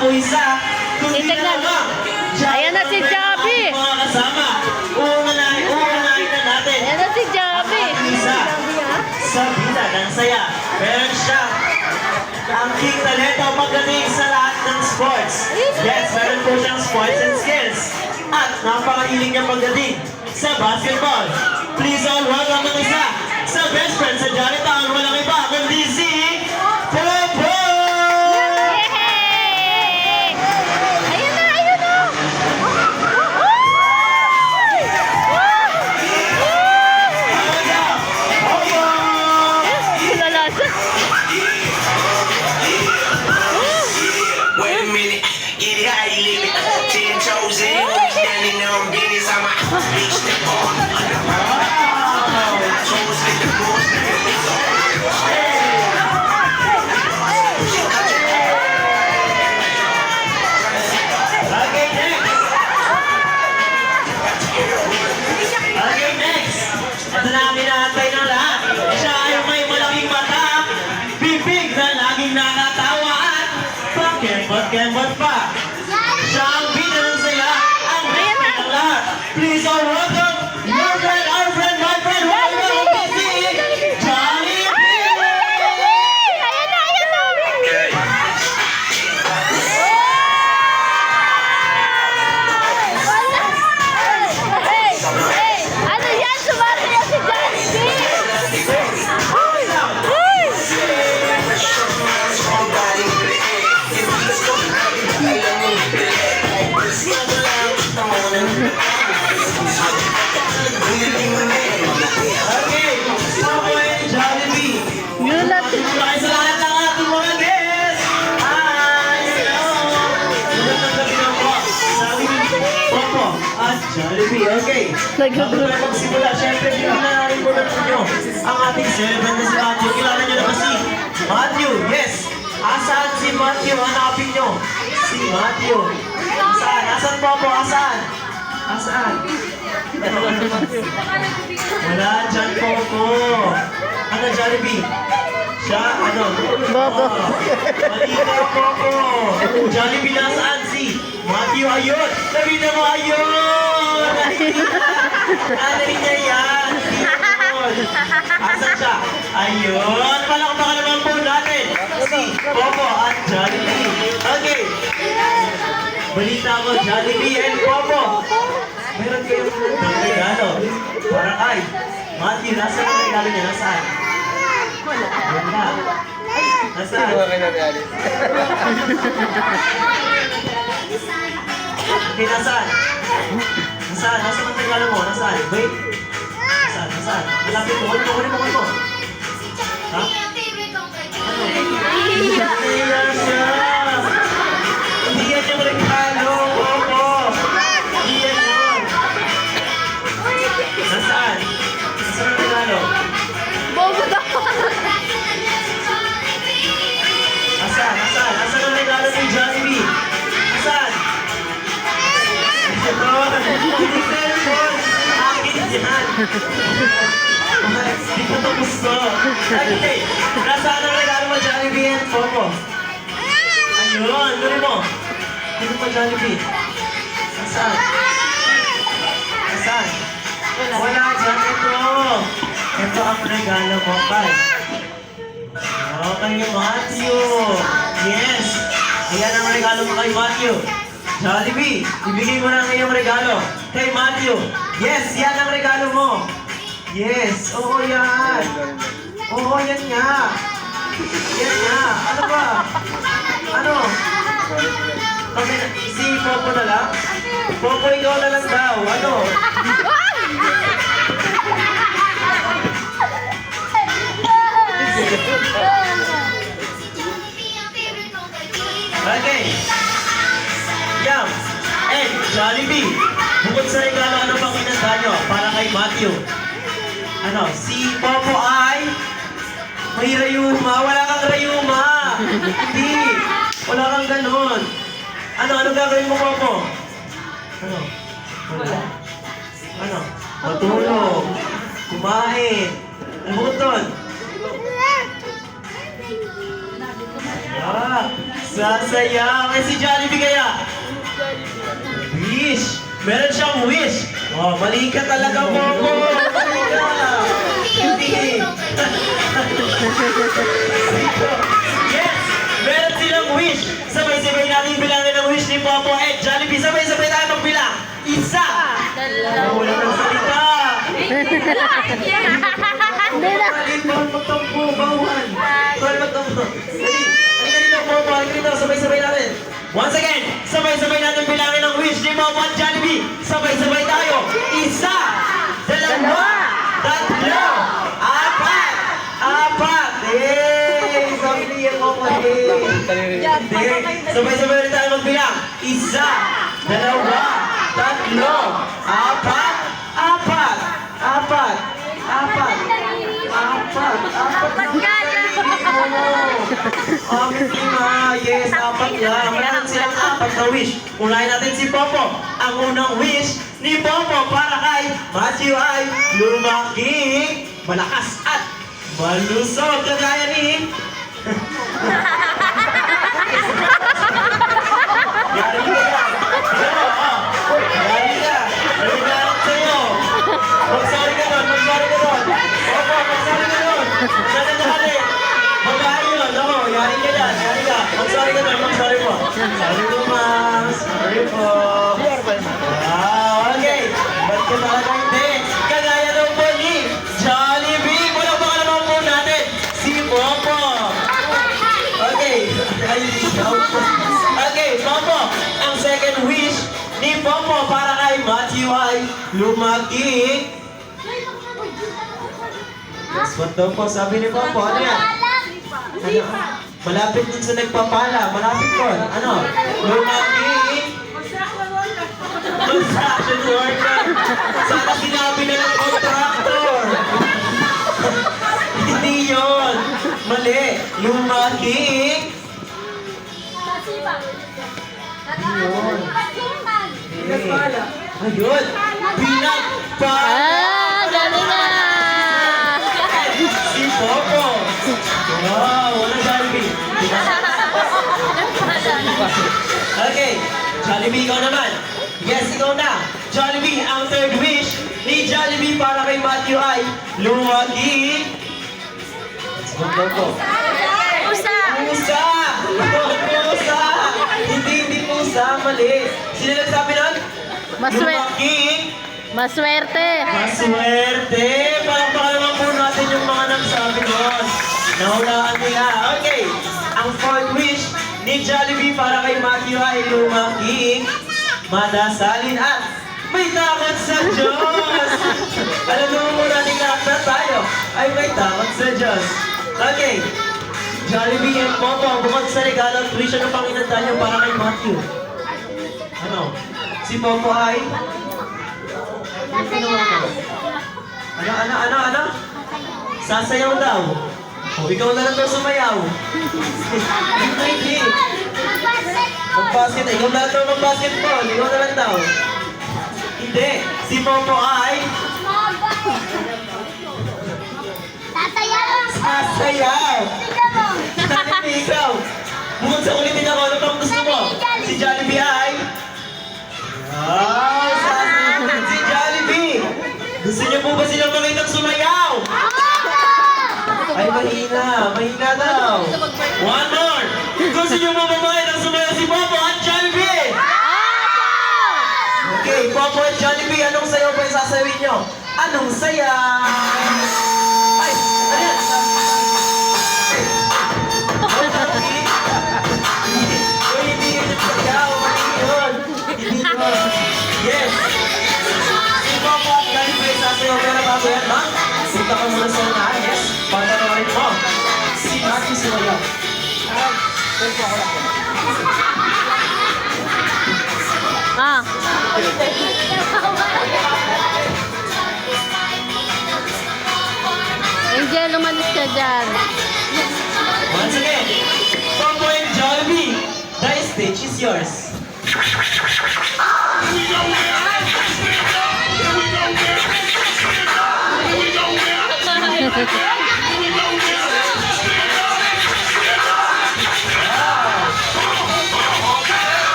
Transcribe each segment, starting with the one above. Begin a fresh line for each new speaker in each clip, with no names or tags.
po isa. Kundi na lang.
Ayan na si Javi.
Mga kasama. Uunahin na natin.
Ayan na si Javi.
Isa. Sa bida ng saya. Meron siya. Ang king talento magaling sa lahat ng sports. Yes, meron po siyang sports and skills. At napakahiling niya pagdating sa basketball. Please all welcome ang isa sa best friend sa Jaritaon. Walang iba kundi si Popo!
Yay! Ayun na, ayun na. Lalasa.
Wait a minute, get it how you live it. 10 toes in, standing on business. I'm a bitch that ball. Toes with the moves,
Okay, next! Ito na ang inaantay ng lahat. Siya ay may malaking mata, bibig na laging nakatawa at pakembot-kembot pa. Siya ang bida ng saya, ang bida ng lahat. Please all welcome your friend, our friend, my friend, welcome si Jollibee!
Ayun na, ayun na. Hey, hey, ano yan? Sumasayaw si Jollibee.
Okay, Popoy Jollibee.
Gulat.
Maraming sa lahat ng ating mga guests! Hi! Hello! Gulat ng gabi ng po. Sabi ni Popo at Jollibee. Okay. Bago tayo magsimula, syempre, pinanarin ko na ninyo ang ating celebrant na si Matthew. Kilala nyo na ba si Matthew? Yes! Asaan si Matthew? Hanapin nyo. Si Matthew. Asaan? Asaan, Popo? Asaan? Asaan? Wala dyan, Popo. Ano, Jollibee? Siya, ano?
Bobo.
Malinaw, Popo. Jollibee nasaan si Matthew? Ayun! Sabihin mo, ayun! Ano niya yan? Ayun! Asan siya? Ayun! Palakpakan naman po natin si Popo at Jollibee. Okay. Balita ko, Jollibee and Popo. Meron kayong regalo. Para kay Matthew, nasaan ang regalo niya? Nasaan? Wala. Nasaan? Okay, nasaan? Nasaan? Nasaan ang regalo mo? Nasaan? Wait. Nasaan? Nasaan? Malapit mo. Kunin mo. Ha? Ano? Iya siya. Hindi yan yung regalo. Popo. Hindi yan yun. Nasaan? Nasaan ang regalo?
Bobo daw.
Nasaan? Nasaan? Nasaan ang regalo ni Jollibee? Nasaan? Hindi cellphone. Akin yan. Hindi ko ito gusto. Okay. Nasaan ang regalo mo, Jollibee and Popo? Ayun. Gawin mo. Dito pa, Jollibee. Nasaan? Nasaan? Wala dyan. Ito. Ito ang regalo mo, Pai. Okay, Matthew. Yes. Ayan ang regalo mo kay Matthew. Jollibee, ibigay mo na ang iyong regalo kay Matthew. Yes, yan ang regalo mo. Yes, oo yan. Oo, yan nga. Yan nga. Ano ba? Ano? Kami, si Popo na lang? Popo, ikaw na lang daw. Ano? Okay. Yum. And Jollibee, bukod sa regalo, ano pang inanda nyo para kay Matthew? Ano, si Popo ay may rayuma. Wala kang rayuma. Hindi. Wala kang ganun. Ano gagawin mo, Popo? Ano? Wala. Ano? Matulog. Kumain. Ano bukod doon? Sasaya. May si Jollibee kaya? Wish. Meron siyang wish. Oh, mali ka talaga, Momo. Mali ka. Hindi. Yes. Meron silang wish. Sabay-sabay natin bilangin ang wish ni Popo at Jollibee. Sabay-sabay tayo magbilang. Isa. Wala nang salita.
Hindi na.
Bawal magtampo. Bawal. Bawal magtampo. Halika dito, Popo. Halika dito. Sabay-sabay natin. Once again, sabay-sabay natin bilangin ang wish ni Popo at Jollibee. Sabay-sabay tayo. Isa. Dalawa. Tatlo. Apat. Apat. Hey! Sabi niya Popo. Hey! Hindi. Sabay-sabay rin tayo magbilang. Isa. Dalawa. Tatlo. Apat. Apat. Apat. Apat. Apat. Apat. Yes, apat lang. Meron silang apat na wish. Unahin natin si Popo. Ang unang wish ni Popo para kay Matthew ay lumaki, malakas at malusog. Kagaya ni... Yari ka yan. Yari ka. Nagagalit sa'yo. Mag-sorry ka doon. Mag-sorry ka doon. Popo, mag-sorry ka doon. Nananahali. Babae yun. Ako, yari ka yan. Yari ka. Mag-sorry ka doon. Mag-sorry po. Sorry po, ma'am. Sorry po. Wow, okay. Ba't ka talaga hindi? Kagaya daw po ni Jollibee. Wala ba ka naman po natin? Si Popo. Okay. Ay, okay, Popo. Ang second wish ni Popo para kay Matthew ay lumaki. Guess what daw po? Sabi ni Popo, ano yan? Ano? Malapit dun sa nagpapala. Malapit po. Ano? Lumaki. Construction worker. Sana sinabi na ng contractor. Hindi yun. Mali. Lumaki. Ayun. Pinagpala.
Galing na.
Si Popo. Wow, walang Jollibee. Okay, Jollibee, ikaw naman. Yes, ikaw na. Jollibee, ang third wish ni Jollibee para kay Matthew ay lumaki. Let's go, Popo.
Pusa.
Pusa! Pusa! Hindi pusa, mali. Sino nagsabi nun? Lumaki.
Maswerte.
Maswerte! Palakpakan naman po natin yung mga nagsabi nun. Nahulaan nila. Okay. Ang fourth wish ni Jollibee para kay Matthew ay lumaki, madasalin at may takot sa Diyos. Alam mo muna ni lahat na tayo ay may takot sa Diyos. Okay. Jollibee and Popo, bukod sa regalo at wish ng Panginoon tayo para kay Matthew. Ano? Si Popo ay... Ano? Sasayaw daw. O, ikaw na lang daw sumayaw. Hindi. Mag-basket. Ikaw na lang daw mag-basketball. Ikaw na lang daw. Hindi. Si Popo ay... Sasayaw. Sabi ikaw. Bukod sa ulitin ako, ano pang gusto mo? Si Jollibee ay... Wow! Sasayaw si Jollibee. Gusto niyo po ba silang makitang sumayaw? Ay, mahina. Mahina daw. One more. Gusto niyo mo babae ng sumayaw si Popo at Jollibee? Okay, Popo at Jollibee, anong sayaw ba yung sasawin niyo? Anong sayaw? Ay, ano yan? Uy, hindi yun yung sayaw. Hindi yun. Hindi yun. Yes. Si Popo at Jollibee sasayaw, pero bago yan, ma? Punta ka muna sa unahan, yes? Pagkakaroon mo. Si Matthew sumayaw.
Angel, umalis ka dyan.
Once again, Popo and Jollibee, the stage is yours.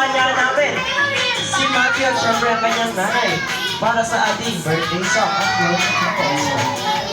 kaanyahan namin. Si Matthew at syempre ang kanyang nanay para sa ating birthday song at Lord of the